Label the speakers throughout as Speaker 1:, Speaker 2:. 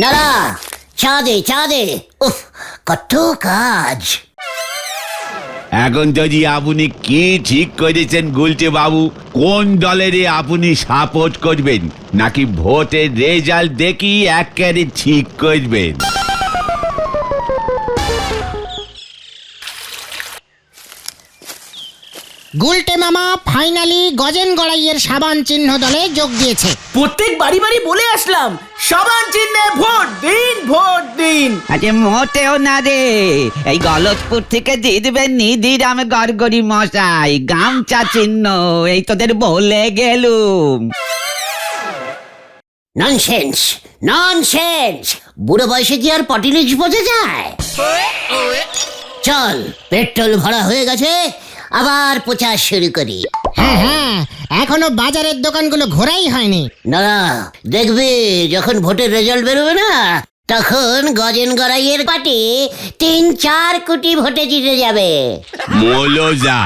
Speaker 1: নারা চা দে উফ কত কাজ।
Speaker 2: এখন যদি আপনি কি ঠিক করেছেন গুলটে বাবু, কোন দলের আপনি সাপোর্ট করবেন, নাকি ভোটের রেজাল্ট দেখি একেবারে ঠিক করবেন?
Speaker 3: গুলটে মামা ফাইনালি গজেন গড়াইয়ের সাবান চিহ্ন দলে যোগ দিয়েছে।
Speaker 4: প্রত্যেক বাড়ি বাড়ি বলে আসলাম, সাবান চিহ্নে ভোট দিন, ভোট দিন।
Speaker 5: আরে মোটেও না রে, এই গলতপুর থেকে জিতবেন নিধিরাম গড়গড়ি মশাই, গামছা চিহ্ন, এই তোদের বলে গেলুম।
Speaker 1: ননসেন্স ননসেন্স, বুড়ো বয়সে কি আর পটিলিক্স বোঝা যায়? চল, পেট্রোল ভরা হয়ে গেছে, আবার প্রচার শুরু করি।
Speaker 3: হ্যাঁ, এখনো বাজারের দোকানগুলো ঘোরাই হয়নি।
Speaker 1: না দেখবি, যখন ভোটের রেজাল্ট বেরোবে না, তখন গজেন গড়াইয়ের পার্টি 3-4 কোটি ভোটে জিতে যাবে।
Speaker 2: মৌলজা,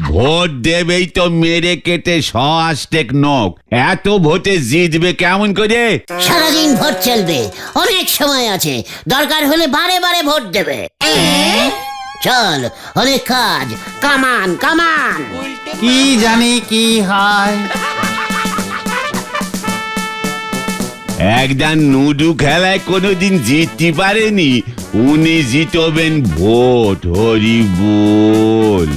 Speaker 2: ভোট দেবেই তো মেরে কেটে 100 নখ, এত ভোটে জিতবে কেমন করে?
Speaker 1: সারাদিন ভোট চলবে, অনেক সময় আছে, দরকার হলে বারে বারে ভোট দেবে। চল, অনেক কাজ, কামান কামান।
Speaker 6: কি জানি কি হয়।
Speaker 2: একদম নুডু খেলায় কোনোদিন জিততে পারেনি, উনি জিতবেন ভোট। হরি বল।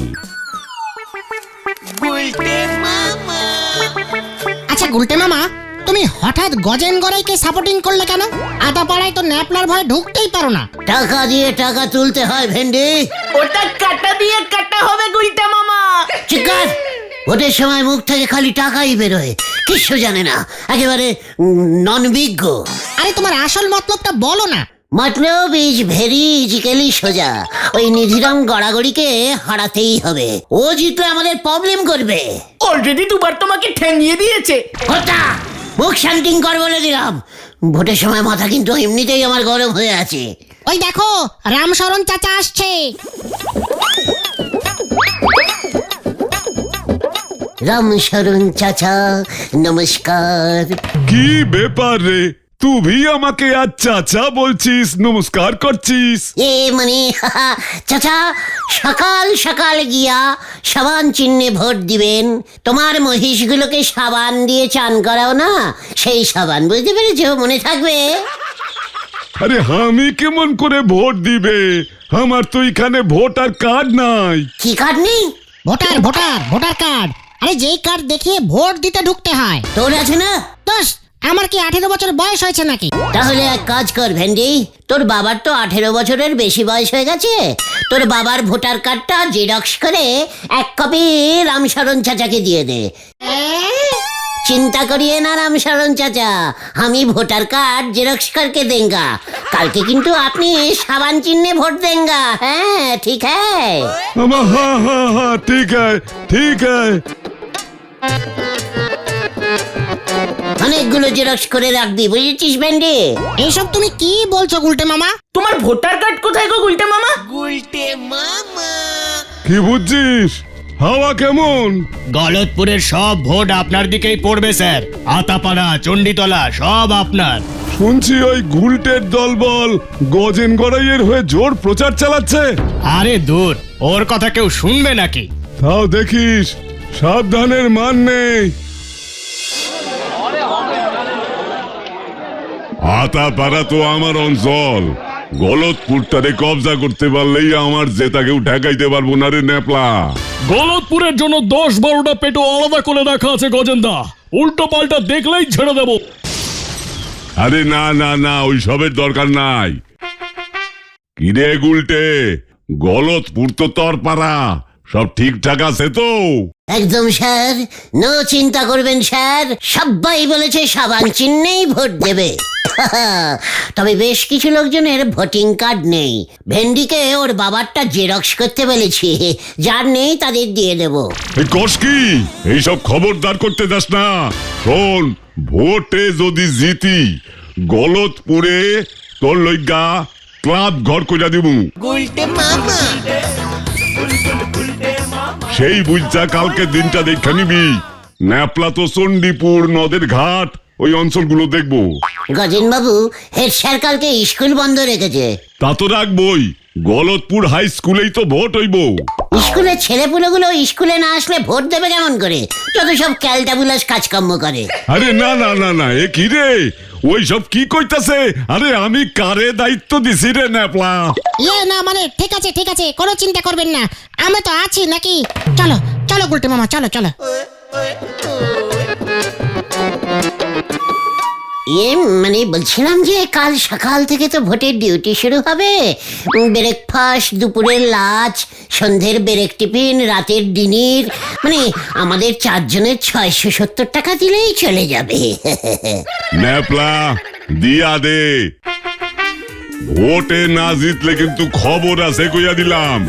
Speaker 3: আচ্ছা গুলটে মামা, তুমি হঠাৎ গজেন গড়াইকে সাপোর্টিং করলে কেন? আদাপাড়ায় তো ন্যাপলার ভয়ে ঢুকতেই পারো না।
Speaker 1: টাকা দিয়ে টাকা তুলতে হয় ভেন্ডি।
Speaker 4: ওটা কাটা দিয়ে কাটা হবে গুলটে মামা।
Speaker 1: চিকার, ভোটের সময় মুখ থেকে খালি টাকাই বেরোয়, কিছু জানে না, একেবারে ননবিজ্ঞ।
Speaker 3: আরে তোমার আসল মতলবটা বলো না।
Speaker 1: মতলব ইজ ভেরি ইজিক্যালি সোজা। ওই নিধিরাম গড়াগড়িকে হারাতেই হবে, ও জিতলে আমাদের প্রবলেম করবে।
Speaker 4: অলরেডি দুবার তোমাকে ঠেঙিয়ে দিয়েছে।
Speaker 1: ওটা মুখ শান্তিং কর বলে দিলাম। ভোটের সময় মাথা কিন্তু এমনিতেই আমার গরম হয়ে আছে।
Speaker 3: ওই দেখো, রামশরণ চাচা আসছে।
Speaker 1: রামশরণ চাচা নমস্কার।
Speaker 7: কি ব্যাপার রে, তুই আমাকে আজ চাচা বলছিস, নমস্কার করছিস?
Speaker 1: এ মানে চাচা, সকাল সকাল গিয়া সাবান চিহ্নে ভোট দিবেন, তোমার মহিষগুলোকে সাবান দিয়ে চান করাও না, সেই সাবান, বুঝতে পেরেছ? মনে থাকবে।
Speaker 7: আরে আমি কেমন করে ভোট দিবে, আমার তো এখানে ভোটার কার্ড নাই।
Speaker 1: কি কার্ড নেই?
Speaker 3: Voter card. আরে যেই কার্ড দেখিয়ে ভোট দিতে ঢুকতে হয়।
Speaker 1: তোর আছে না?
Speaker 3: দোষ, আমার কি 18 বছর বয়স হয়েছে নাকি?
Speaker 1: তাহলে এক কাজ কর ভেন্ডি, তোর বাবার তো 18 বছরের বেশি বয়স হয়ে গেছে, তোর বাবার ভোটার কার্ডটা জেরক্স করে 1 কপি রামশরণ চাচাকে দিয়ে দে। চিন্তা করিয়ে না রামশরণ চাচা, আমি ভোটার कार्ड जेरॉक्स करके देंगा। कल के किंतु आपने साबान चिन्ह वोट देंगा। हैं ठीक है?
Speaker 7: हाँ हाँ हाँ ठीक है ठीक है।
Speaker 1: অনেকগুলো জেরক্স করে রাখবি, বুঝেছিস ভেন্ডি?
Speaker 3: এইসব তুমি কি বলছো গুলটে মামা?
Speaker 4: তোমার ভোটার কার্ড কোথায় গো গুলটে মামা?
Speaker 7: কি বুঝছিস? হাওয়া কেমন?
Speaker 8: গলতপুরের সব ভোট আপনার দিকেই পড়বে স্যার। আতাপাড়া, চণ্ডীতলা সব আপনার।
Speaker 7: শুনছি ওই গুলটের দলবল গজেন গড়াইয়ের হয়ে জোর প্রচার চালাচ্ছে।
Speaker 8: আরে দূর, ওর কথা কেউ শুনবে নাকি?
Speaker 7: তাও দেখিস, সাবধানের মান নেই। আতাপাড়া তো আমার অঞ্চল, গলতপুরটারে কবজা করতে পারলেই আমার জেতা কেউ ঠেকাইতে পারবো না রে ন্যাপলা।
Speaker 8: গলতপুরের জন্য 10-12টা পেটো আলাদা করে রাখা আছে গজেন্দা, উল্টো পাল্টা দেখলেই ছেড়ে দেব।
Speaker 7: আরে না না না, ওই সবের দরকার নাই। কিরে গুলটে, গলতপুর তো তোর পাড়া, সব ঠিকঠাক আছে তো?
Speaker 1: একদম স্যার, নো চিন্তা করবেন স্যার, সবাই বলেছে সাবান চিহ্নেই ভোট দেবে। তবে বেশ কিছু লোকজনের ভোটিং কার্ড নেই, ভেন্ডিকে ওর বাবারটা জেরক্স করতে বলেছি, যার নেই তাদের দিয়ে দেব।
Speaker 7: এই কস কি, এইসব খবরদার করতে যাস না। শোন, ভোটে যদি জিতি গলতপুরে তোর লইগা ক্লাব ঘর কইরা দিবু। সেই বুঝছা কালকে দিনটা দেখা নিবি। ন্যাপলা তো চণ্ডীপুর নদের ঘাট ওই অঞ্চলগুলো দেখবো।
Speaker 1: গজেন বাবু, হেড স্যার কালকে স্কুল বন্ধ রেখেছে।
Speaker 7: তা তো রাখবই, গলতপুর হাই স্কুলেই তো ভোট হইব।
Speaker 1: স্কুলের ছেলেপুলেগুলো স্কুলে না আসলে ভোট দেবে কেমন করে? যত সব ক্যালটাবুলাস কাজকর্ম করে।
Speaker 7: আরে না না না না, এ কি রে, ওই সব কি কইতাছে? আরে আমি কারে দায়িত্ব দিছি রে ন্যাপলা?
Speaker 3: না মানে ঠিক আছে কোনো চিন্তা করবেন না, আমরা তো আছি নাকি। চলো চলো গুলটে মামা, চলো চলো।
Speaker 1: মানে বলছিলাম যে কাল সকাল থেকে তো ভোটের ডিউটি শুরু হবে। ব্রেকফাস্ট, দুপুরের লাঞ্চ, সন্ধ্যের ব্রেক টিফিন, রাতের ডিনার, মানে আমাদের 4 জনের 670 টাকা দিলেই চলে যাবে।
Speaker 7: ন্যাপলা দিয়া দে, ভোটে না জিতলে কিন্তু খবর আছে কইয়া দিলাম।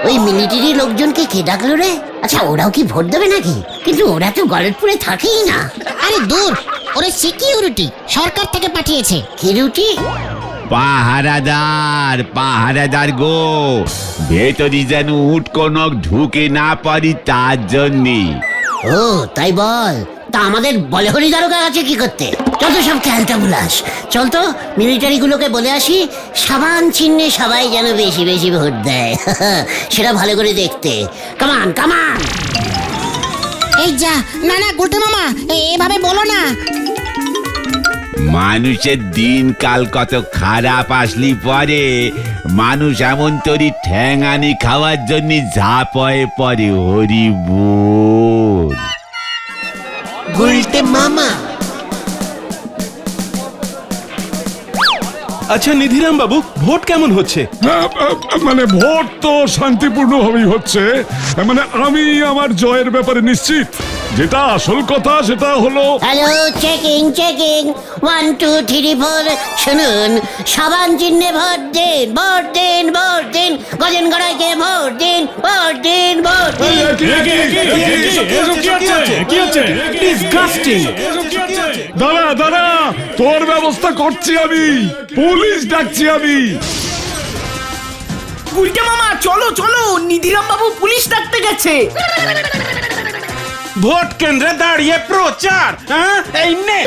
Speaker 1: ওই মিলিটারি লোকজনকে কে ডাকলো রে? আচ্ছা, ওরাও কি ভোট দেবে নাকি? কিন্তু ওরা তো গলতপুরে থাকেই না।
Speaker 3: আরে দূর, ওরে সিকিউরিটি সরকার থেকে পাঠিয়েছে।
Speaker 1: কি রুটি?
Speaker 2: পাহারাদার গো, ভেতরি যেন উটকনক ঢুকে না পারি তার জন্যে।
Speaker 1: ও তাই বল। তা আমাদের বলহরি দারোগা আছে কি করতে? যত সব ক্যালটাবুলাস। চল তো মিলিটারি গুলোকে বলে আসি সাবান চিহ্নে সবাই যেন বেশি বেশি ভোট দেয়। সেটা ভালো করে দেখতে। কামান কামান।
Speaker 3: এই যা, না না গুলটে মামা, এভাবে বলো না।
Speaker 2: মানুষের দিনকাল কত খারাপ আসলি পরে মানুষ এমন তরি ঠ্যাঙানি খাওয়ার জন্য ঝাঁপয়ে পড়ে। হরি বল।
Speaker 1: গুলটে মামা।
Speaker 9: আচ্ছা নিধিরাম বাবু, ভোট কেমন হচ্ছে?
Speaker 7: মানে ভোট তো শান্তিপূর্ণভাবেই হচ্ছে। মানে আমি আমার জয়ের ব্যাপারে নিশ্চিত। যেটা আসল কথা সেটা হলো,
Speaker 1: হ্যালো, চেকিং 1 2 3 4। শুনুন, সাবান চিহ্নে ভোট দিন, ভোট দিন, ভোট দিন। গজেন গড়াইকে ভোট দিন, ভোট দিন, ভোট দিন।
Speaker 7: দাঁড়া তোর ব্যবস্থা করছি আমি, পুলিশ ডাকছি আমি।
Speaker 4: গুলটে মামা চলো চলো, নিধিরাম বাবু পুলিশ ডাকতে গেছে।
Speaker 9: ভোট কেন্দ্রে দাঁড়িয়ে প্রচার, এই নে।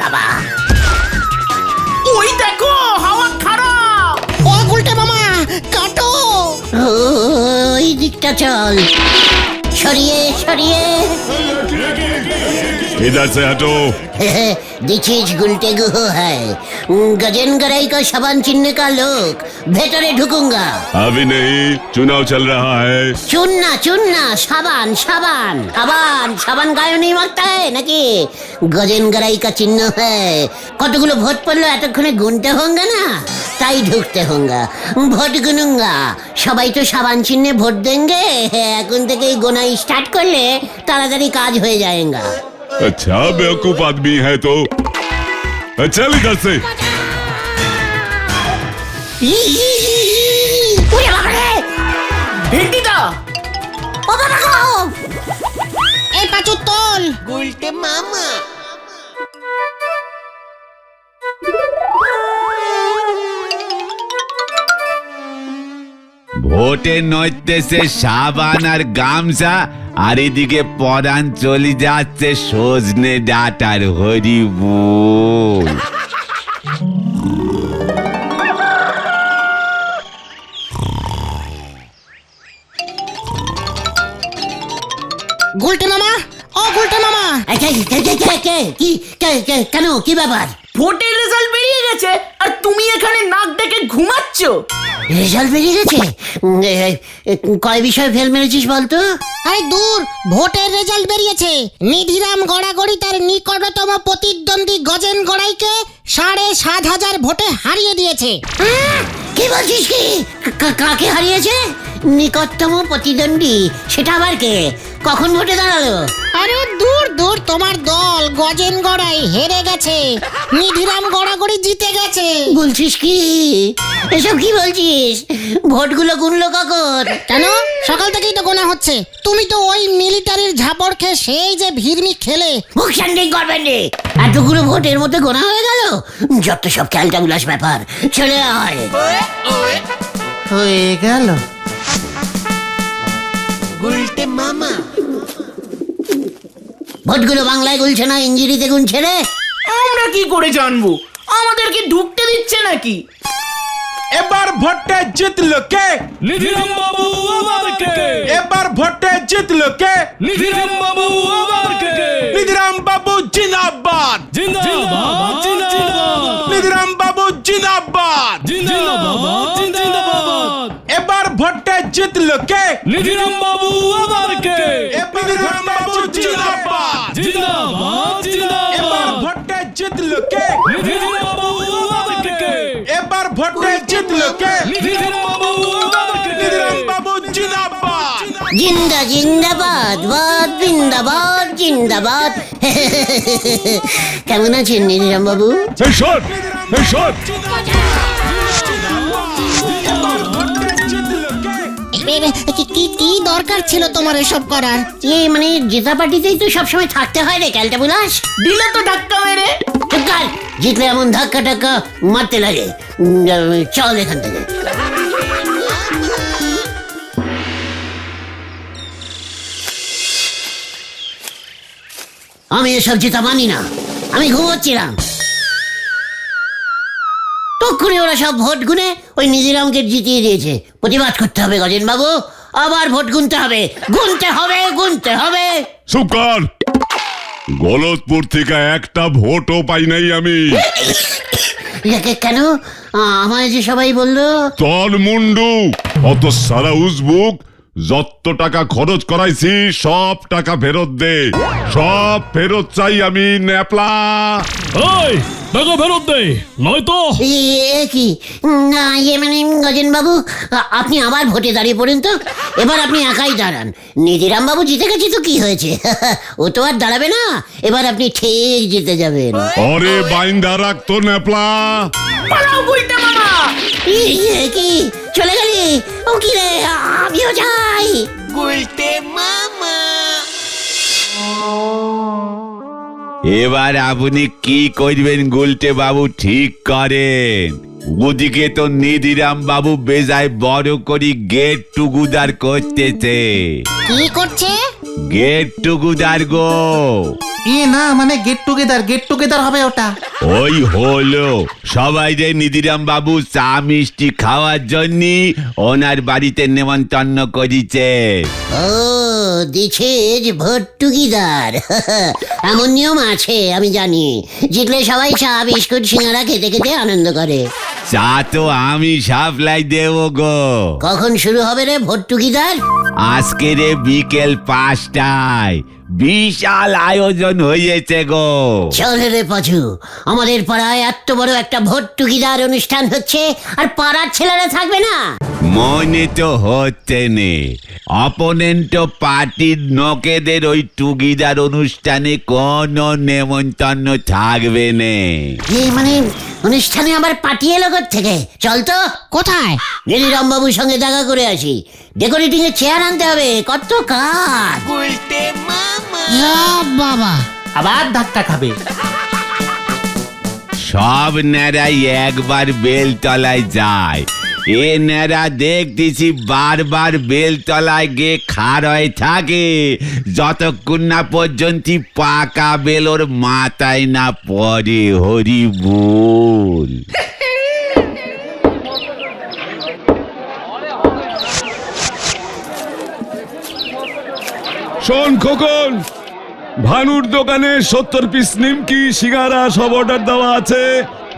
Speaker 1: বাবা,
Speaker 4: ওই দেখো হাওয়া খারাপ।
Speaker 3: ও গুলটে মামা কাটো।
Speaker 1: ওই দিকটা চল, সরিয়ে সরিয়ে।
Speaker 7: इधर से हटो।
Speaker 1: दिस इज गुलटे गुहो है। गजन गराई का साबान चिन्ह का लोग भेतरे ढुकूंगा।
Speaker 7: अभी नहीं, चुनाव चल रहा है।
Speaker 1: चुनना साबान साबान साबान साबान गायो नहीं मारता है नाकि? गजन गराई का चिन्ह है। কতগুলো ভোট পড়লো এতক্ষণে গুনতে হোঙ্গা না, তাই ঢুকতে হোঙ্গা। ভোট গুনুঙ্গা। সবাই তো সাবান চিহ্নে ভোট দেंगे। এখন থেকেই গোনা স্টার্ট করলে তাড়াতাড়ি কাজ হয়ে যায়गा।
Speaker 7: अच्छा बेवकूफ आदमी है तो चल इधर से।
Speaker 4: ভেন্ডিদা,
Speaker 3: এই পাঁচু তোল।
Speaker 1: গুলটে মামা।
Speaker 2: ভোটে নইতেছে সাবান আর গামছা, আর এদিকে পরাণ চলে যাচ্ছে সজনে ডাটার। হরি বল।
Speaker 3: গুলটে মামা, ও গুলটে মামা।
Speaker 1: কেন, কি ব্যাপার?
Speaker 4: ভোটের রেজাল্ট বেরিয়ে গেছে আর তুমি এখানে নাক ডেকে ঘুমাচ্ছ।
Speaker 1: রেজাল্ট বেরিয়ে গেছে? কয় বিষয় ফেল মেরেছিস বলতো?
Speaker 3: আরে দূর, ভোটের রেজাল্ট বেরিয়েছে। নিধিরাম গড়াগড়ি তার নিকটতম প্রতিদ্বন্দ্বী গজেন গড়াইকে 7,500 ভোটে হারিয়ে দিয়েছে।
Speaker 1: কি বলছিস? কি কাকে হারিয়েছে? নিকটতম প্রতিদ্বন্দ্বী? সেটা আবার কে? কখন ভোটে দাঁড়ালো?
Speaker 3: আরে দূর দূর, তোমার দল গজেন গড়াই হেরে গেছে, নিধিরাম গড়াগড়ি জিতে গেছে।
Speaker 1: বলছিস কি? এসব কি বলছিস? ভোটগুলো গুনলো কখন?
Speaker 3: কেন, সকাল থেকেই তো গোনা হচ্ছে। তুমি তো ওই মিলিটারির ঝাপড় খেয়ে সেই যে ভিড়মি খেলে।
Speaker 1: মুখ শান্ডিং করবেন রে। এতগুলো ভোটের মধ্যে গোনা হয়ে গেল? যত সব খেলটা বিলাস ব্যাপার। চলে আয়।
Speaker 6: হয়ে গেল।
Speaker 1: ভোটগুলো বাংলায় গুলছে না ইঞ্জিরিতে গুনছে রে?
Speaker 4: আমরা কি করে জানবো? আমাদেরকে ঢুকতে দিচ্ছে নাকি?
Speaker 9: এবার ভোটে জিতলো কে?
Speaker 8: নিধিরাম বাবু আবার কে?
Speaker 9: এবার ভোটে জিতলো কে?
Speaker 8: নিধিরাম বাবু আবার কে?
Speaker 9: নিধিরাম বাবু জিন্দাবাদ।
Speaker 8: জিন্দাবাদ জিন্দাবাদ
Speaker 9: নিধিরাম বাবু জিন্দাবাদ।
Speaker 8: জিন্দাবাদ জিন্দাবাদ।
Speaker 9: এবার ভোটে জিতলো কে?
Speaker 8: নিধিরাম বাবু আবার কে?
Speaker 9: নিধিরাম বাবু জিন্দাবাদ।
Speaker 8: জিন্দাবাদ
Speaker 9: এবার
Speaker 8: জিন্দাবাদ।
Speaker 9: ভোটে জিতলো কে?
Speaker 8: নিধিরাম বাবু আবার কে?
Speaker 9: এবার ভোটে জিতলো কে?
Speaker 8: নিধিরাম বাবু আবার কে?
Speaker 9: নিধিরাম বাবু জিন্দাবাদ।
Speaker 1: জিন্দাবাদ বাদ জিন্দাবাদ জিন্দাবাদ। কেমন আছেন নিধিরাম বাবু?
Speaker 7: এই শট, এই শট।
Speaker 3: কি দরকার ছিল তোমার এসব করার?
Speaker 1: মানে জেতা পার্টিতেই তো সবসময় থাকতে হয় রে ক্যালটা বুলাস।
Speaker 4: দিলে তো ধাক্কা মেরে।
Speaker 1: চুপ কর, জিতলে এমন ধাক্কা টাক্কা মারতে লাগে। চল এখান থেকে। আমি এসব জেতা মানি না। আমি ঘুমোচ্ছিলাম, তক্ষুনি ওরা সব ভোট গুনে ওই নিধিরামকে জিতিয়ে দিয়েছে। প্রতিবাদ করতে হবে গজেন বাবু, আবার ভোট গুনতে হবে, গুনতে হবে, গুনতে হবে।
Speaker 7: চুপ কর। গলতপুর থেকে একটা ভোটও পাই নাই আমি।
Speaker 1: কেন? আমায় যে সবাই বললো।
Speaker 7: তোর মুন্ডু অত সারা উজবুক, যত টাকা খরচ করাইছি সব টাকা ফেরত দে। সব ফেরত চাই আমি, ন্যাপলা।
Speaker 8: ওই টাকা ফেরত দে, নয়তো
Speaker 1: কি না, মানে গজেন বাবু আপনি আবার ভোটে দাঁড়িয়ে পড়েন তো। এবার আপনি একাই দাঁড়ান। নিধিরাম বাবু জিতে গেছে তো কি হয়েছে? ও তো আর দাঁড়াবে না। এবার আপনি ঠিক জিতে যাবেন।
Speaker 7: অরে বাইন্দা রাখতো ন্যাপলা।
Speaker 4: পালাও গুলটে মামা।
Speaker 1: কি চলে গেলি? ও কি রে, আমিও যাই।
Speaker 2: এবার আপনি কি করবেন গুলটে বাবু ঠিক করেন। ওদিকে তো নিধিরাম বাবু বেজায় বড় করি গেট টুগুদার করতেছে।
Speaker 3: কি করছে?
Speaker 2: গেট টুগুদার গো।
Speaker 6: না মানে গেট টুগেদার হবে ওটা।
Speaker 2: ওই হলো, সবাই যে নিধিরাম বাবু চা মিষ্টি খাওয়ার জন্য ওনার বাড়িতে নেমন্তন্ন করিছে।
Speaker 1: ও দিছিস ভোট টুকিদার। এমন নিয়ম আছে আমি জানি। জিতলে সবাই চা বিস্কুট সিঙ্গারা খেতে খেতে আনন্দ করে।
Speaker 2: চা তো আমি সাপ্লাই দেব গো।
Speaker 1: কখন শুরু হবে রে ভোট টুকিদার?
Speaker 2: আজকে রে বিকেল 5টায় বিশাল আয়োজন হয়েছে গো।
Speaker 1: চলে রে পাচু, আমাদের পাড়ায় এত বড় একটা ভোট টুকিদার অনুষ্ঠান হচ্ছে, আর পাড়ার ছেলেরা থাকবে না?
Speaker 2: মনে তো হচ্ছে নে, অপোনেন্ট পার্টির নোকেদের ওই টুগিদার অনুষ্ঠানে কোনো নেমন্তন্ন থাকবে নে।
Speaker 1: মানে অনুষ্ঠানে আবার পার্টি এলো থেকে? চল তো।
Speaker 3: কোথায়?
Speaker 1: নিধিরাম বাবুর সঙ্গে দেখা করে আসি। ডেকোরেটিং এর চেয়ার আনতে হবে, কত কাজ।
Speaker 3: বাবা,
Speaker 6: আবার ধাক্কা খাবে।
Speaker 2: সব ন্যাড়াই একবার বেলতলায় যায়। এ ন্যাড়া দেখতেছি বারবার বেলতলায় গিয়ে খাড় হয়ে থাকে, যতক্ষণ না পর্যন্ত পাকা বেলোর মাথায় না পড়ে। হরি বল।
Speaker 7: শোন খোকন, ভানুর দোকানে 70 পিস নিমকি সিঙ্গারা সব অর্ডার দেওয়া আছে,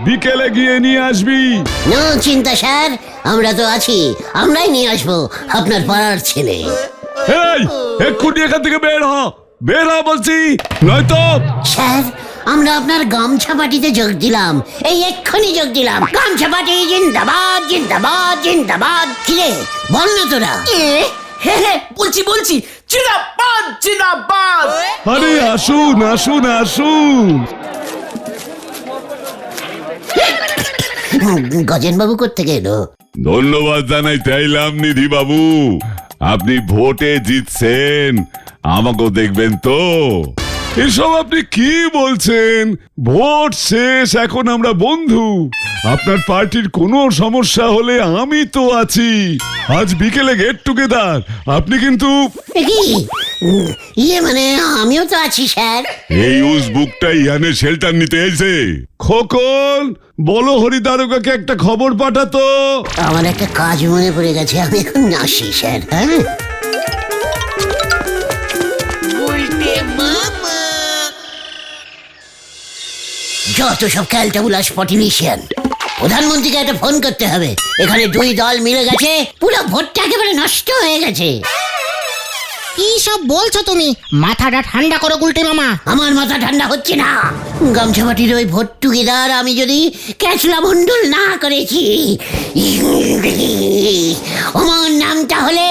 Speaker 7: বিকেলে গিয়ে নিয়ে আসবি।
Speaker 1: নো চিন্তা স্যার, আমরা তো আছি, আমরাই নিয়ে আসবো আপনার পাড়ার ছেলে।
Speaker 7: এই এক্ষুনি এখান থেকে বের হ বলছি, নয়তো।
Speaker 1: স্যার, আমরা আপনার গামছা পার্টিতে যোগ দিলাম, এই এক্ষুনি যোগ দিলাম। গামছা পার্টি জিন্দাবাদ জিন্দাবাদ জিন্দাবাদ। কিরে বল না তোরা?
Speaker 4: বলছি জিন্দাবাদ জিন্দাবাদ।
Speaker 7: আরে আসুন আসুন আসুন।
Speaker 1: গজেন বাবু কোত্থেকে এলো?
Speaker 7: ধন্যবাদ জানাই চাইলাম নিধি বাবু, আপনি ভোটে জিতছেন, আমাকেও দেখবেন তো। এসব আপনি কি বলছেন? ভোট শেষ, এখন আমরা বন্ধু। আপনার পার্টির কোনো সমস্যা হলে আমি তো আছি। আজ বিকেলে গেট টুগেদার, আপনি কিন্তু
Speaker 1: এ কি? মানে আমিও তো আছি স্যার।
Speaker 7: এই উসবুকটা ইয়ানে শেল্টার নিতে এসে। খোকন, বলো হরিদারোগাকে একটা খবর পাঠাতো।
Speaker 1: আমার একটা কাজ মনে পড়ে গেছে, আমি এখন আসি স্যার। হ্যাঁ, যত সব ক্যালটাবুলাস পটিলিশিয়ান। প্রধানমন্ত্রীকে একটা ফোন করতে হবে। এখানে দুই দল মিলে গেছে, পুরো ভোটটা একেবারে নষ্ট হয়ে গেছে।
Speaker 3: কি সব বলছো তুমি? মাথাটা ঠান্ডা করো গুলটে মামা।
Speaker 1: আমার মাথা ঠান্ডা হচ্ছে না। গামছাবাটির ওই ভোট টুগেদার আমি যদি ক্যাচলা মন্ডল না করেছি, আমার নামটা হলে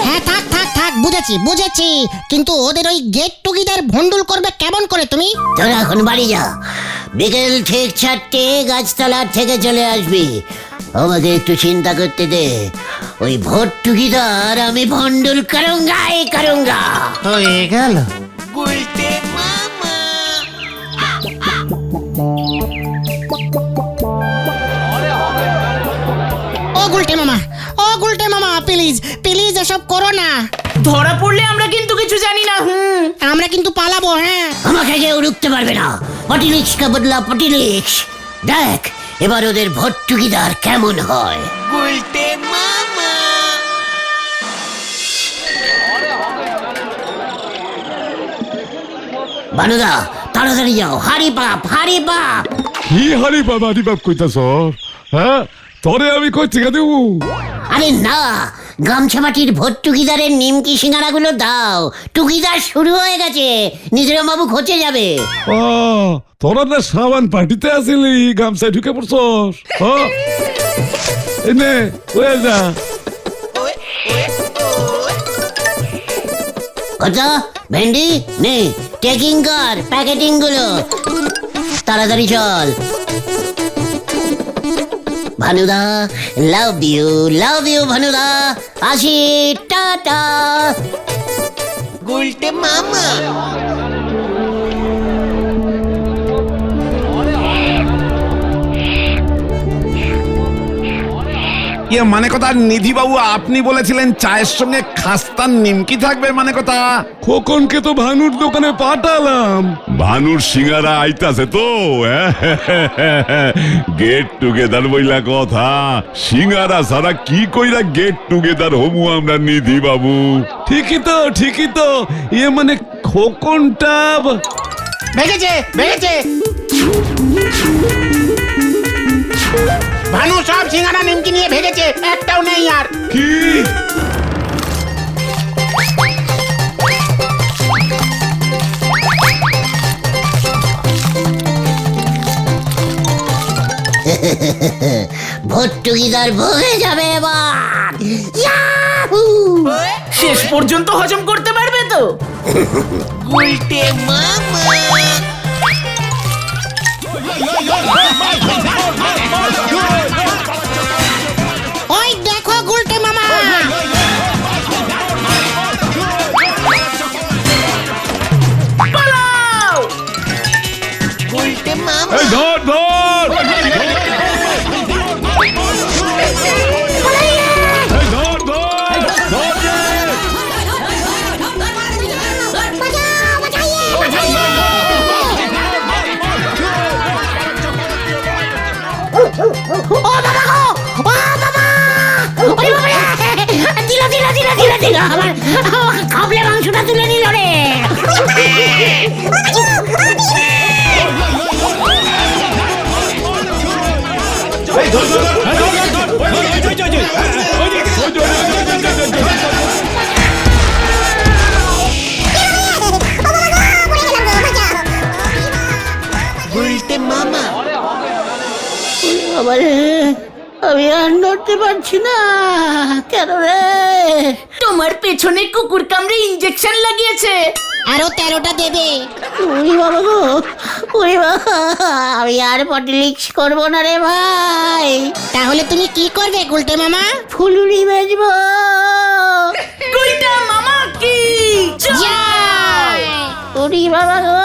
Speaker 3: হ্যাঁ, থাক থাক থাক, বুঝেছি বুঝেছি। কিন্তু ওদের ওই গেট টুগেদার ভন্ডুল করবে কেমন করে তুমি?
Speaker 1: তোরা এখন বাড়ি যা, বিকেল ঠিক 4টে গাছতলার থেকে চলে আসবি। আমাকে একটু চিন্তা করতে দে। ওই ভোট টুগেদার আমি ভন্ডুল করুঙ্গা।
Speaker 6: হয়ে গেল।
Speaker 3: ও গুলটে মামা প্লিজ প্লিজ এসব করো না।
Speaker 4: ধরা পড়লে আমরা কিন্তু কিছু জানি না।
Speaker 3: আমরা কিন্তু পালাবো। হ্যাঁ,
Speaker 1: আমাকে কেউ রুখতে পারবে না। পটিলিক্স কা বদলা পটিলিক্স। দেখ এবার ওদের ভোট টুগেদার কেমন হয়। বানুদা তাড়াতাড়ি যাও, হারি বাপ।
Speaker 7: কি হারি বাপ কইতাছ? হ্যাঁ, তরে আমি কই থেকে দেবো?
Speaker 1: আরে না, গামছাবাটির ভোট টুগেদারের নিমকি সিঙ্গারাগুলো দাও। টুগেদার শুরু হয়ে গেছে, নিজেরা বাবু খোঁচে যাবে।
Speaker 7: ও, তোরা না সাবান পার্টিতে আসিলি, গামছায় ঢুকে পড়ছস। এনে ওয়ে যা।
Speaker 1: কথা ভেন্ডি নে, টেকিং কর প্যাকেটিং গুলো, তাড়াতাড়ি চল। ভানুদা লাভ ইউ ভানুদা, আসি, টাটা।
Speaker 9: মানে কথা নিধি বাবু, আপনি বলেছিলেন চায়ের সঙ্গে খাস্তার নিমকি থাকবে, মানে কথা।
Speaker 7: খোকনকে তো ভানুর দোকানে পাঠালাম, ভানুর সিঙ্গারা আইতাছে তো। গেট টুগেদার বইলা কথা, সিঙ্গারা ছাড়া কি কইরা গেট টুগেদার হবু আমরা নিধি বাবু? ঠিকই তো মানে খোকনটা
Speaker 9: ভেগেছে ভানু, সব সিঙ্গারা নিমকি নিয়ে ভেগেছে, একটাও নেই আর।
Speaker 7: কি?
Speaker 1: ভোট টুগেদার ভরে যাবে এবার। ইয়াহু!
Speaker 4: শেষ পর্যন্ত হজম করতে পারবে তো?
Speaker 3: ওই দেখো গুলটে মামা।
Speaker 4: পালাও!
Speaker 7: এই ধর
Speaker 1: দিল আমার খাবলে মাংসটা তুলে নিল রে। আমি আর নড়তে পারছি না। কেন রে?
Speaker 4: তোমার পেছনে কুকুর কামড়ে ইঞ্জেকশন লাগিয়েছে।
Speaker 3: আরো 13টা দেবে।
Speaker 1: উড়ি বাবা গো, উড়ি বাবা, আমি আর পটিলিক্স করবো না রে ভাই।
Speaker 3: তাহলে তুমি কি করবে গুলটে মামা?
Speaker 1: ফুলুরি বেচবো।
Speaker 4: গুলটা মামা কি
Speaker 3: জয়!
Speaker 1: উড়ি বাবা গো।